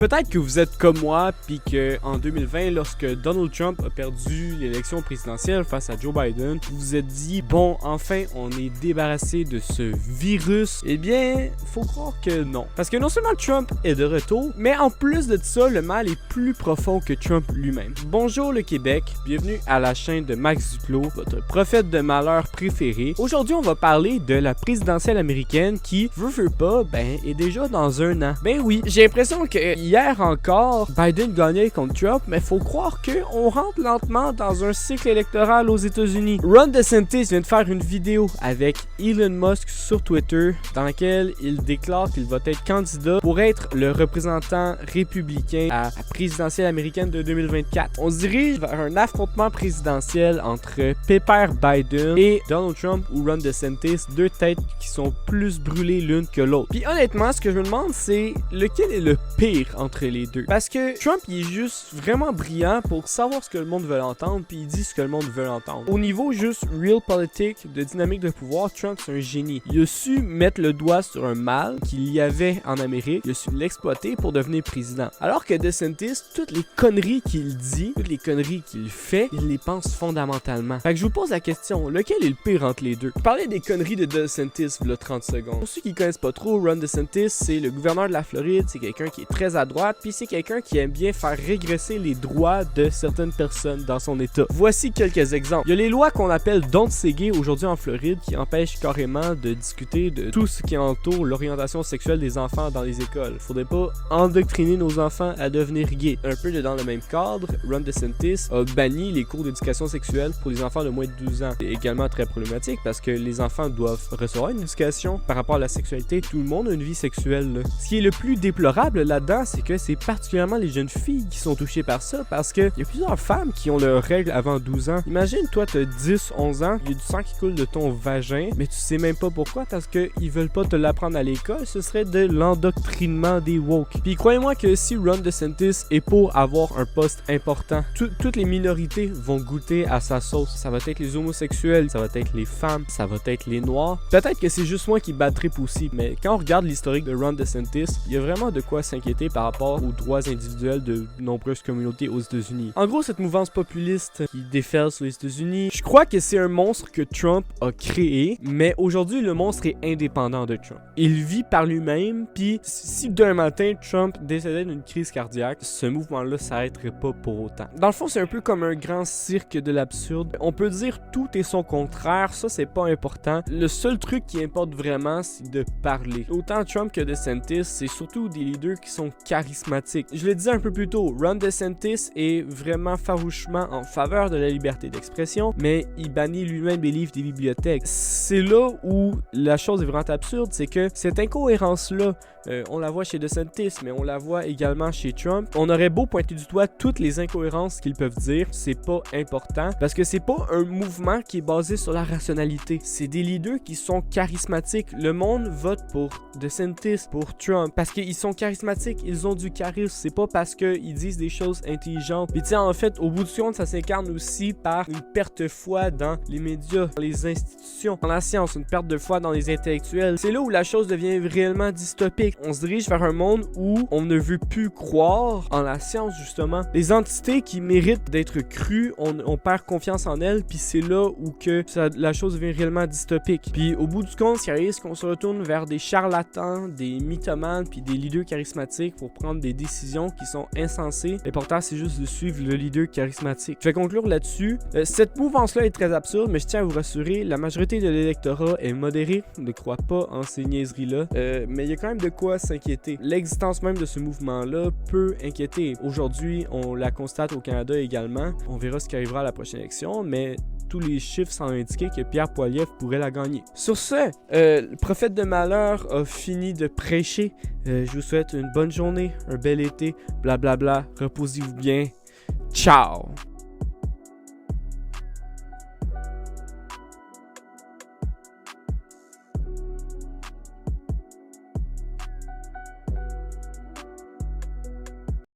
Peut-être que vous êtes comme moi, puis qu'en 2020, lorsque Donald Trump a perdu l'élection présidentielle face à Joe Biden, vous vous êtes dit, bon, enfin, on est débarrassé de ce virus. Eh bien, faut croire que non. Parce que non seulement Trump est de retour, mais en plus de ça, le mal est plus profond que Trump lui-même. Bonjour le Québec, bienvenue à la chaîne de Max Duclos, votre prophète de malheur préféré. Aujourd'hui, on va parler de la présidentielle américaine qui, veut pas, est déjà dans un an. Ben oui, j'ai l'impression que hier encore, Biden gagnait contre Trump, mais faut croire qu'on rentre lentement dans un cycle électoral aux États-Unis. Ron DeSantis vient de faire une vidéo avec Elon Musk sur Twitter dans laquelle il déclare qu'il va être candidat pour être le représentant républicain à la présidentielle américaine de 2024. On se dirige vers un affrontement présidentiel entre Pépère Biden et Donald Trump ou Ron DeSantis, deux têtes qui sont plus brûlées l'une que l'autre. Puis honnêtement, ce que je me demande, c'est lequel est le pire entre les deux. Parce que Trump, il est juste vraiment brillant pour savoir ce que le monde veut entendre, puis il dit ce que le monde veut entendre. Au niveau juste real politique, de dynamique de pouvoir, Trump, c'est un génie. Il a su mettre le doigt sur un mal qu'il y avait en Amérique, il a su l'exploiter pour devenir président. Alors que DeSantis, toutes les conneries qu'il dit, toutes les conneries qu'il fait, il les pense fondamentalement. Fait que je vous pose la question, lequel est le pire entre les deux? Je parlais des conneries de DeSantis, il y a 30 secondes. Pour ceux qui connaissent pas trop, Ron DeSantis, c'est le gouverneur de la Floride, c'est quelqu'un qui est très à droite, puis c'est quelqu'un qui aime bien faire régresser les droits de certaines personnes dans son état. Voici quelques exemples. Il y a les lois qu'on appelle Don't Say Gay aujourd'hui en Floride qui empêchent carrément de discuter de tout ce qui entoure l'orientation sexuelle des enfants dans les écoles. Faudrait pas endoctriner nos enfants à devenir gays. Un peu dans le même cadre, Ron DeSantis a banni les cours d'éducation sexuelle pour les enfants de moins de 12 ans. C'est également très problématique parce que les enfants doivent recevoir une éducation par rapport à la sexualité. Tout le monde a une vie sexuelle, là. Ce qui est le plus déplorable là-dedans, c'est que c'est particulièrement les jeunes filles qui sont touchées par ça parce que y a plusieurs femmes qui ont leurs règles avant 12 ans. Imagine, toi, t'as 10, 11 ans, il y a du sang qui coule de ton vagin, mais tu sais même pas pourquoi parce qu'ils veulent pas te l'apprendre à l'école, ce serait de l'endoctrinement des woke. Puis croyez-moi que si Ron DeSantis est pour avoir un poste important, toutes les minorités vont goûter à sa sauce. Ça va être les homosexuels, ça va être les femmes, ça va être les noirs. Peut-être que c'est juste moi qui bad trip aussi, mais quand on regarde l'historique de Ron DeSantis, il y a vraiment de quoi s'inquiéter par rapport aux droits individuels de nombreuses communautés aux États-Unis. En gros, cette mouvance populiste qui déferle sur les États-Unis, je crois que c'est un monstre que Trump a créé, mais aujourd'hui, le monstre est indépendant de Trump. Il vit par lui-même, puis si d'un matin, Trump décédait d'une crise cardiaque, ce mouvement-là s'arrêterait pas pour autant. Dans le fond, c'est un peu comme un grand cirque de l'absurde. On peut dire tout et son contraire, ça c'est pas important. Le seul truc qui importe vraiment, c'est de parler. Autant Trump que DeSantis, c'est surtout des leaders qui sont charismatiques. Je le disais un peu plus tôt, Ron DeSantis est vraiment farouchement en faveur de la liberté d'expression, mais il bannit lui-même les livres des bibliothèques. C'est là où la chose est vraiment absurde, c'est que cette incohérence-là, on la voit chez DeSantis, mais on la voit également chez Trump. On aurait beau pointer du doigt toutes les incohérences qu'ils peuvent dire, c'est pas important, parce que c'est pas un mouvement qui est basé sur la rationalité. C'est des leaders qui sont charismatiques. Le monde vote pour DeSantis, pour Trump, parce qu'ils sont charismatiques, ils ont du charisme. C'est pas parce qu'ils disent des choses intelligentes. Puis tiens, en fait, au bout du compte, ça s'incarne aussi par une perte de foi dans les médias, dans les institutions, dans la science, une perte de foi dans les intellectuels. C'est là où la chose devient réellement dystopique. On se dirige vers un monde où on ne veut plus croire en la science, justement. Les entités qui méritent d'être crues, on perd confiance en elles, puis c'est là où la chose devient réellement dystopique. Puis au bout du compte, ce qui arrive, c'est qu'on se retourne vers des charlatans, des mythomanes, puis des leaders charismatiques pour prendre des décisions qui sont insensées. L'important, c'est juste de suivre le leader charismatique. Je vais conclure là-dessus. Cette mouvance-là est très absurde, mais je tiens à vous rassurer, la majorité de l'électorat est modérée, ne croit pas en ces niaiseries-là, mais il y a quand même de quoi s'inquiéter. L'existence même de ce mouvement-là peut inquiéter. Aujourd'hui, on la constate au Canada également. On verra ce qui arrivera à la prochaine élection, mais tous les chiffres semblent indiquer que Pierre Poilievre pourrait la gagner. Sur ce, le prophète de malheur a fini de prêcher. Je vous souhaite une bonne journée, un bel été, blablabla. Reposez-vous bien. Ciao!